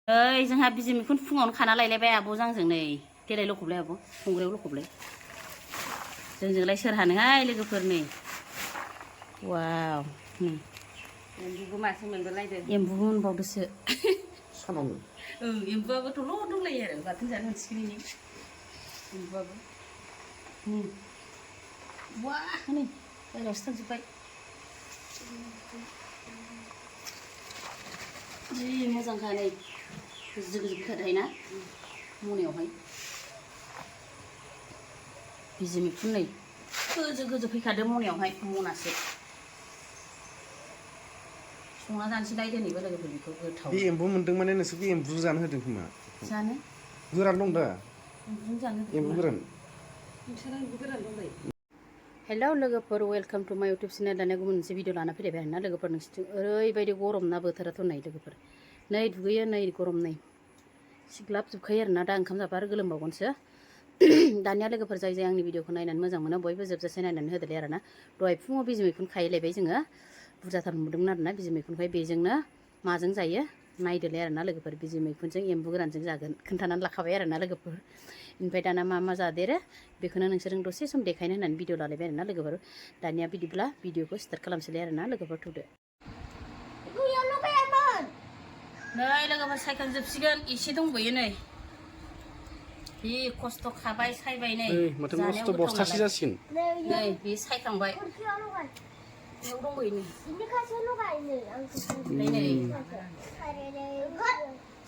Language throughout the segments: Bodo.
जोंहा बिजि मैखुन फुङावनो खाना लायलायबाय आब' जांजों नै देलाय लखबलाय आब' संग्रायाव लखबलाय जोंजोंलाय सोर हानोहाय लोगोफोर नै वाव एम्बुबो मासे मोनबोलायदों एम्बुबो मोनबावदोसो सानावनो एम्बुआबो दल' दंलायो आरो बाथोन जानो मोनसिगोन एम्बुआबो वा नै बायह्रायावसो थांजोब्बाय जि मोजांखा नै गोजो गोजो फैखाथायना मनायावहाय बिजि मैखुन नै गोजो गोजो फैखादो मनायावहाय मनासे संना जानोसैलाय दिनैबो लोगोफोर बेखौ गोथाव बे एम्बु मोनदों माने नोंसोर बे एम्बु जानो होदों खोमा जानो गोरान दं दा एम्बु जानो एम्बु गोरान नोंसोर एम्बु गोरान दंलाय हेलौ लोगोफोर वेलकाम टु माय इउटुब चेनेल दानिया गुबुन मोनसे भिडिअ लाना फैलायबाय आरोना लोगोफोर नोंसोरथिं ओरैबायदि गरम ना बोथोराथ' नै लोगोफोर नै दुगैयो नै गरम नै सिग्लाबजोबखायो आरोना दा ओंखाम जाबा आरो गोलोमबावगोनसो दानिया लोगोफोर जाय जाय आंनि भिडिअखौ नायनानै मोजां मोनो बयबो जोबजासे नायनानै होदोलाय आरोना दहाय फुङाव बिजि मैखुन खाहैलायबाय जोङो बुरजाथार नुदोंमोन आरोना बिजि मैखुनखाय बेजोंनो माजों जायो नायदोलाय आरोना लोगोफोर बिजि मैखुनजों एम्बु गोरानजों जागोन खोन्थानानै लाखाबाय आरोना लोगोफोर ओमफ्राय दाना मा जादेरो बेखौनो नोंसोरजों दसे सम देखायनो होननानै भिडिअ लालायबाय आरोना लोगोफोर दानिया बिदिब्ला भिडिअखौ स्टार्ट खालामसैलाय आरोना लोगोफोर थौदो नै लोगोफोर सायखांजोबसिगोन एसे दंबोयो नै बे खस्थ' खाबाय सायबाय नै जानायाव बस्थासे जासिगोन नै बे सायखांबाय बेयाव दंबोयो नै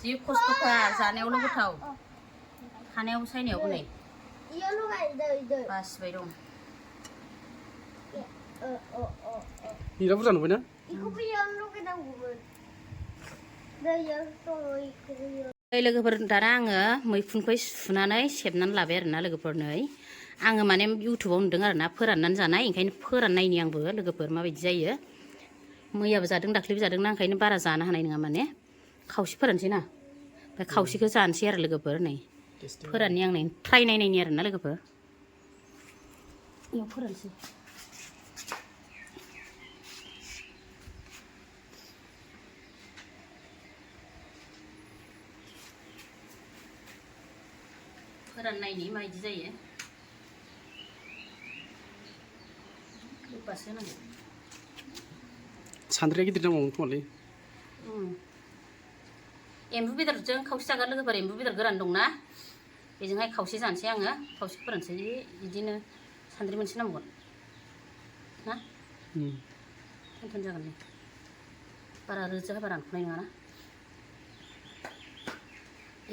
जि खस्थ'खा जानायावल' गोथाव खानायावबो सायनायावबो नै बासिबाय दं बिराद बुरजा नुबायना लोगोफोर दाना आङो मैखुनखौ सुनानै सेबनानै लाबाय आरोना लोगोफोर नै आङो माने इउटुबाव नुदों आरोना फोराननानै जानाय ओंखायनो फोराननायनि आंबो लोगोफोर माबायदि जायो मैयाबो जादों दाख्लैबो जादोंना ओंखायनो बारा जानो हानाय नङा माने खावसे फोरानसै ना ओमफ्राय खावसेखौ जानोसै आरो लोगोफोर नै फोराननि आं नै ट्राय नायनायनि आरोना लोगोफोर इयाव फोरानसै फोराननायनि माबायदि जायो होबासो होनांगौ सान्द्रिया गिदिर नांबावगोन खोमालै एम्बु बेदरजों खावसे जागोन लोगोफोर एम्बु बेदर गोरान दंना बेजोंहाय खावसे जानोसै आङो खावसे फोरानसै बिदिनो सान्द्रि मोनसे नांबावगोन ना थोन जागोन नै बारा रोजा होबा रानख'नाय नङाना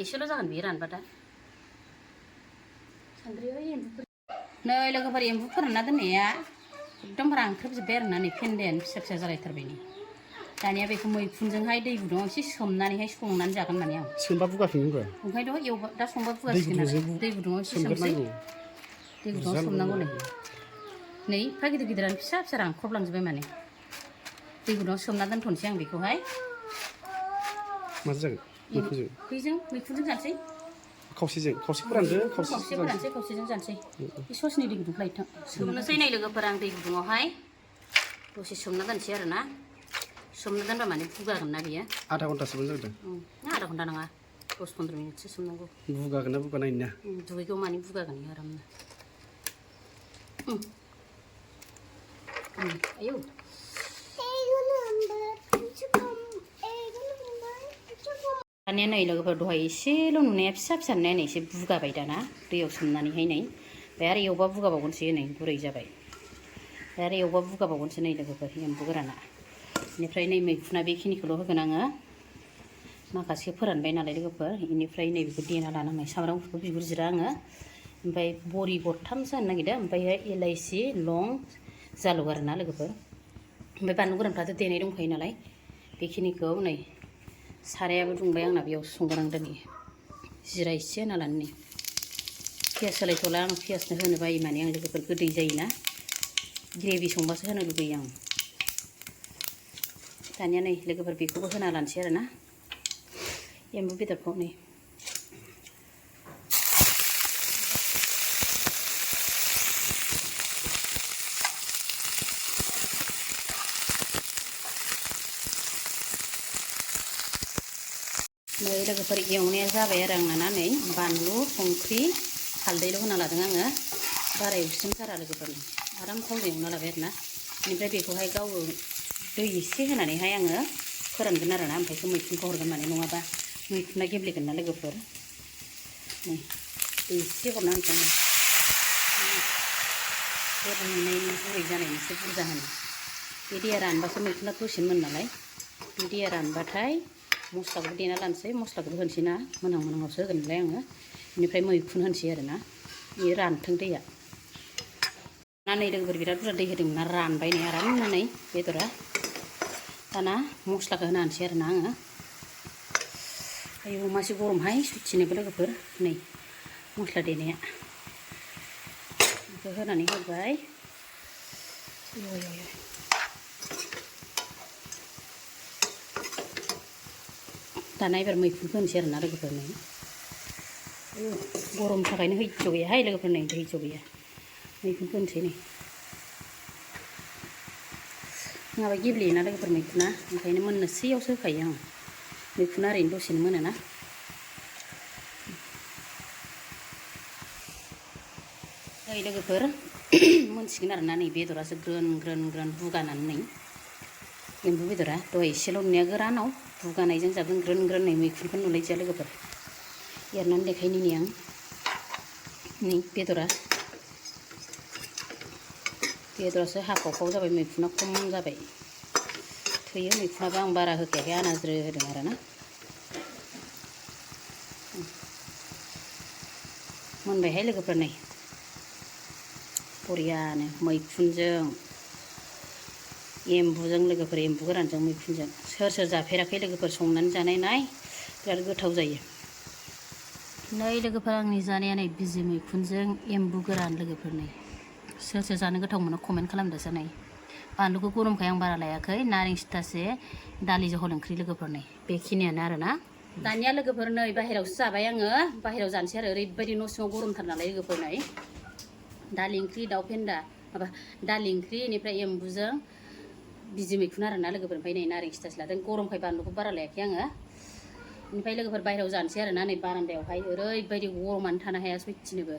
एसेल' जागोन बेयो रानबा दा नै लोगोफोर एम्बु फोरानना दोननाया एकदम रानख्रेबजोब्बाय आरोना नै फेन्दायानो फिसा फिसा जालायथारबाय नै दानिया बेखौ मैखुनजोंहाय दै गुदुङाव एसे सोमनानैहाय संनानै जागोन माने आं सोमबा बुगाफिनगोन ब्रा ओंखायनोथ' एवबा दा संबा बुगासिगोन आरो दै गुदुङाव एसे सोमसै दै गुदुङाव सोमनांगौ नै एफा गिदिर गिदिरानो फिसा फिसा रानख्रबलांजोब्बाय माने दै गुदुङाव सोमना दोनथ'नोसै आं बेखौहाय माजों जागोन मैखुनजों जानोसै खावसे फोरानदो खावसे फोरानसै खावसेजों जानोसै बे ससनि दै गुदुं लायथां सोमनोसै नै लोगोफोर आं दै गुदुङावहाय दसे सोमना दोनसै आरोना सोमना दोनबा माने बुगागोन ना बियो आधा घन्टासोबानो जागोन आधा घन्टा नङा 10-15 मिनिटसो सोमनांगौ बुगागोन ना बुगा नायनो दुगैगौ माने बुगागोन आरामनो आयौ दानिया नै लोगोफोर दहाय एसेल' नुनाया फिसा फिसा नुनाया नै एसे बुगाबाय दाना दैयाव सोमनानैहाय नै ओमफ्राय आरो एवबा बुगाबावगोनसो नै गुरै जाबाय ओमफ्राय आरो एवबा बुगाबावगोनसो नै लोगोफोर एम्बु गोराना बेनिफ्राय नै मैखुना बेखिनिखौल' होगोन आङो माखासे फोरानबाय नालाय लोगोफोर बेनिफ्राय नै बेखौ देना लानांबाय सामब्राम गुफुर बिगुर जिरा आङो ओमफ्राय बरि गरथामसो होनो नागिरदों ओमफ्राय इलाइसि लं जालुक आरोना लोगोफोर ओमफ्राय बानलु गोरानफ्राथ' देनाय दंखायो नालाय बेखिनिखौ नै सारायाबो दुंबाय आंना बेयाव संगोन आं दिनै जिरा एसे होना लानो नै पियास होलायथ'ला आं पियासनो होनो बायो माने आं लोगोफोर गोदै जायोना ग्रेभि संबासो होनो लुबैयो आं दानिया नै लोगोफोर बेखौबो होना लानोसै आरोना एम्बु बेदरखौ नै नै लोगोफोर एवनाया जाबाय आरो आंना नै बानलु संख्रि हालदैल' होना लादों आङो बारा एवसिनथारा लोगोफोर आराम थावजों एवना लाबाय आरोना बेनिफ्राय बेखौहाय गाव दै एसे होनानैहाय आङो फोरानगोन आरोना ओमफ्रायसो मैखुनखौ हरगोन माने नङाबा मैखुना गेब्लेगोन ना लोगोफोर नै दै एसे हरना होनोसै आङो रुइनायनि गुरै जानायनि एसे बुरजा होनो बे दैया रानबासो मैखुना दसेनो मोनो नालाय बे दैया रानबाथाय मस्लाखौबो देना लानोसै मस्लाखौबो होनोसै ना मोनहां मोनहांआवसो होगोन नालाय आङो बेनिफ्राय मैखुन होनोसै आरोना बेयो रानथों दैया नै लोगोफोर बिराद बुरजा दै होदोंमोन ना रानबाय नै आरामनो नै बेदरा दाना मस्लाखौ होना होनोसै आरोना आङो आयौ मासे गरमहाय सयथिनोबो लोगोफोर नै मस्ला देनाया बेखौ होनानै होबाय दाना एबार मैखुनखौ होनोसै आरोना लोगोफोर नै गरमनि थाखायनो हैज्ज' गैयाहाय लोगोफोर नै हैज्ज' गैया मैखुनखौ होनोसै नै नङाबा गेब्लेयोना लोगोफोर मैखुना ओंखायनो मोननोसैयावसो होखायो आं मैखुना ओरैनो दसेनो मोनोना नै लोगोफोर मोनसिगोन आरोना नै बेदरासो ग्रोन ग्रोन ग्रोन बुगानानै नै एम्बु बेदरा दहाय एसेल' नुनाया गोरानाव बुगानायजों जाबजों ग्रोन ग्रोन नै मैखुनखौ नुलायदिया लोगोफोर एरनानै देखायनि नै आं नै बेदरासो हाखावखाव जाबाय मैखुना खम जाबाय थोयो मैखुनाबो आं बारा होखायाखै आनाज्रो होदों आरोना मोनबायहाय लोगोफोर नै बरियानो मैखुनजों एम्बुजों लोगोफोर एम्बु गोरानजों मैखुनजों सोर सोर जाफेराखै लोगोफोर संनानै जानाय नाय बिराद गोथाव जायो नै लोगोफोर आंनि जानाया नै बिजि मैखुनजों एम्बु गोरान लोगोफोर नै सोर सोर जानो गोथाव मोनो कमेन्ट खालामदोसो नै बानलुखौ गरमखाय आं बारा लायाखै नारें सिथासे दालि जहल ओंख्रि लोगोफोर नै बेखिनियानो आरोना दानिया लोगोफोर नै बाहेरायावसो जाबाय आङो बाहेरायाव जानोसै आरो ओरैबायदि न' सिङाव गरमथार नालाय लोगोफोर नै दालि ओंख्रि दाउ फेन्दा माबा दालि ओंख्रि बेनिफ्राय एम्बुजों बिजि मैखुन आरोना लोगोफोर ओमफ्राय नै नारें सिथासे लादों गरमखाय बानलुखौ बारा लायाखै आङो बेनिफ्राय लोगोफोर बाहेरायाव जानोसै आरोना नै बारान्दायावहाय ओरैबायदि गरमानो थानो हाया सयथिनोबो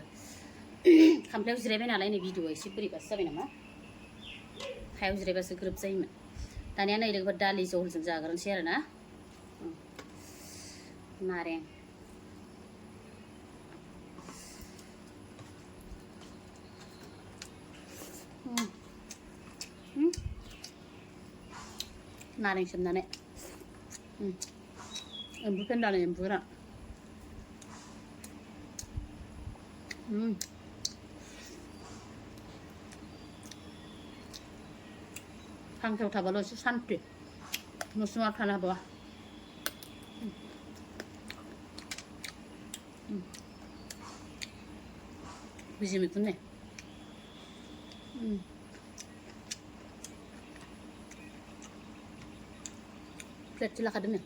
खामफ्लायाव जिरायबाय नालाय नै भिडिअआ एसे बोरैबासो जाबाय नामा हायाव जिरायबासो ग्रोब जायोमोन दानिया नै लोगोफोर दालि जहलजों जाग्रोनोसै आरोना नारें नारें सोमनानै एम्बु फेन्दानो एम्बु गोरान फांखायाव थाबाल' एसे सान्थि न' सिङाव थानो हाबावा बिजि मैखुन नै प्लेटसे लाखादों नै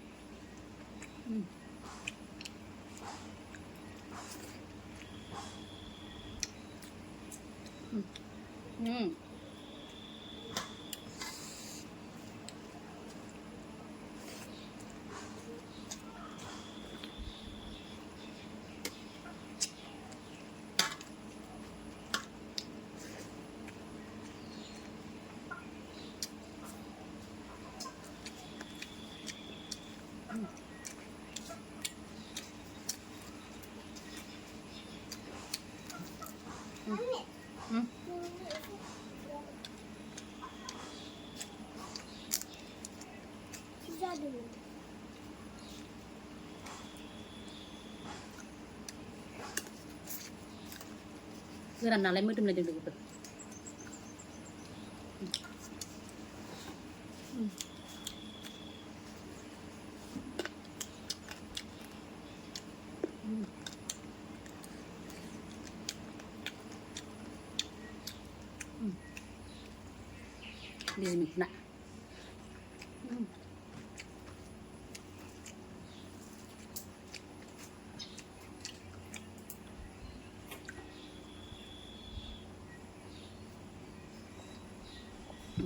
गोरान नालाय मोदोमलायदों लोगोफोर बिजि मैखुना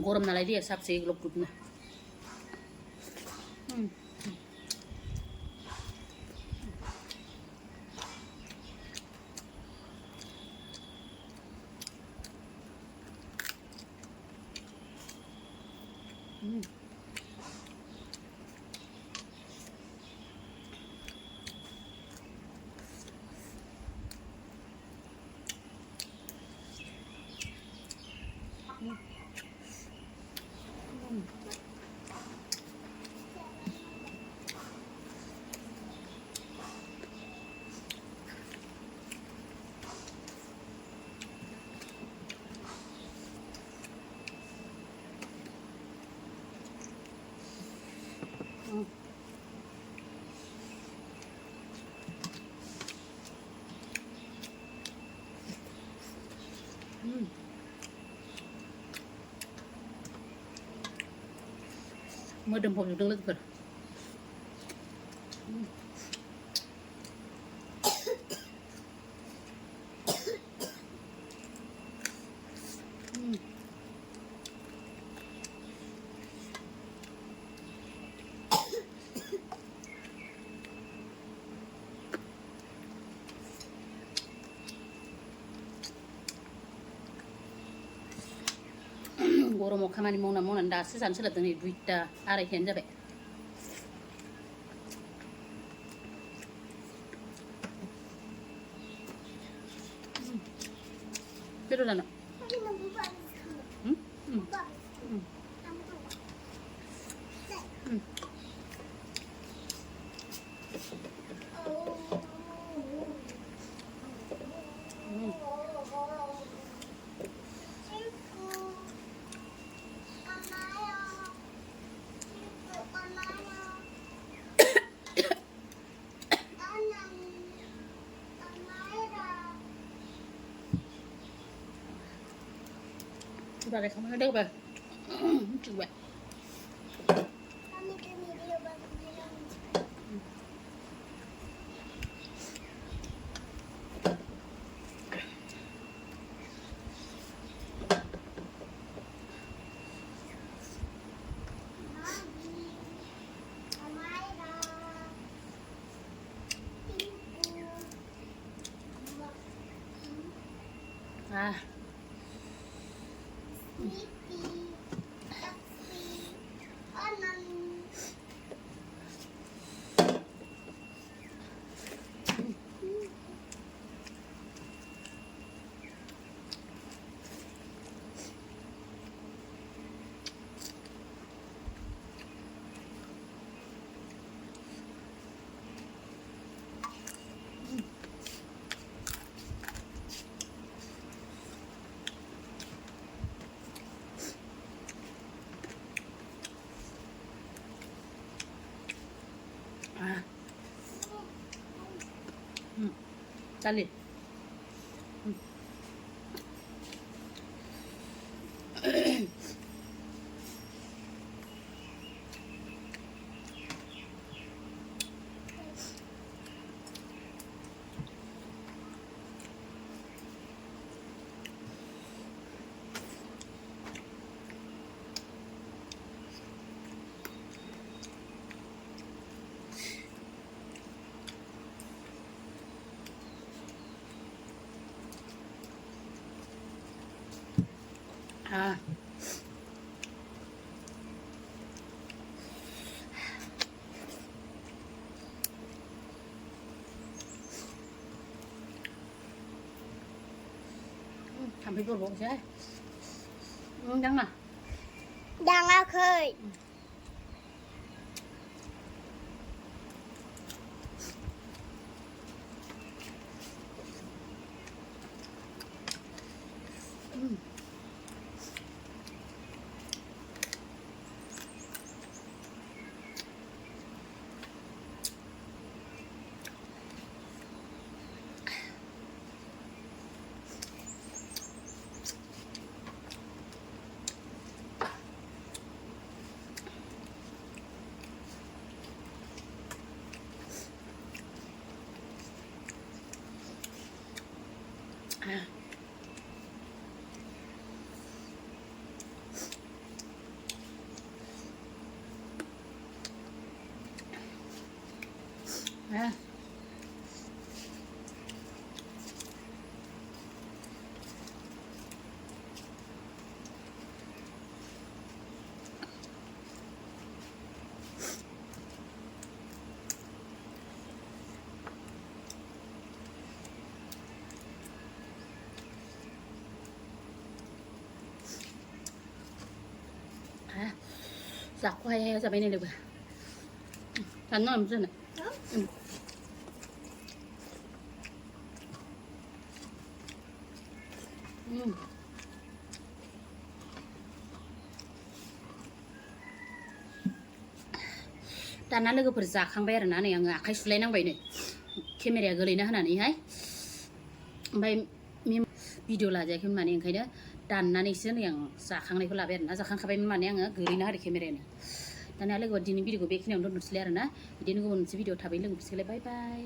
गरम नालाय दैया साबसे ग्लब ग्लबनो मोदोमफबजोबदों लोगोफोर गरमाव खामानि मावनानै दासो जानो सोलाबदों नै 2टा 2:30 जाबाय बेदर जानो Bà này không có đâu bà chịu vậy à Tali. À. Làm cái bột chứ. Đắng à? Đang ao khơi. À. À. Giặc quay ra bên này được cắn nó làm sao này दाना लोगोफोर जाखांबाय आरोना नै आङो आखाइ सुलायनांबाय नै केमेराया गोलैना होनानैहाय ओमफ्राय भिडिअ लाजायाखैमोन माने ओंखायनो दाननानैसो नै आं जाखांनायखौ लाबाय आरोना जाखांखाबायमोन माने आङो गोलैना होदो केमेरायानो दानिया लोगोफोर दिनै भिडिअखौ बेखिनियावनो दोनथ'सैलाय आरो ना बिदिनो गुबुन मोनसे भिडिअ थाबैनो लोगो मोनफिनगोनलाय बाय बाय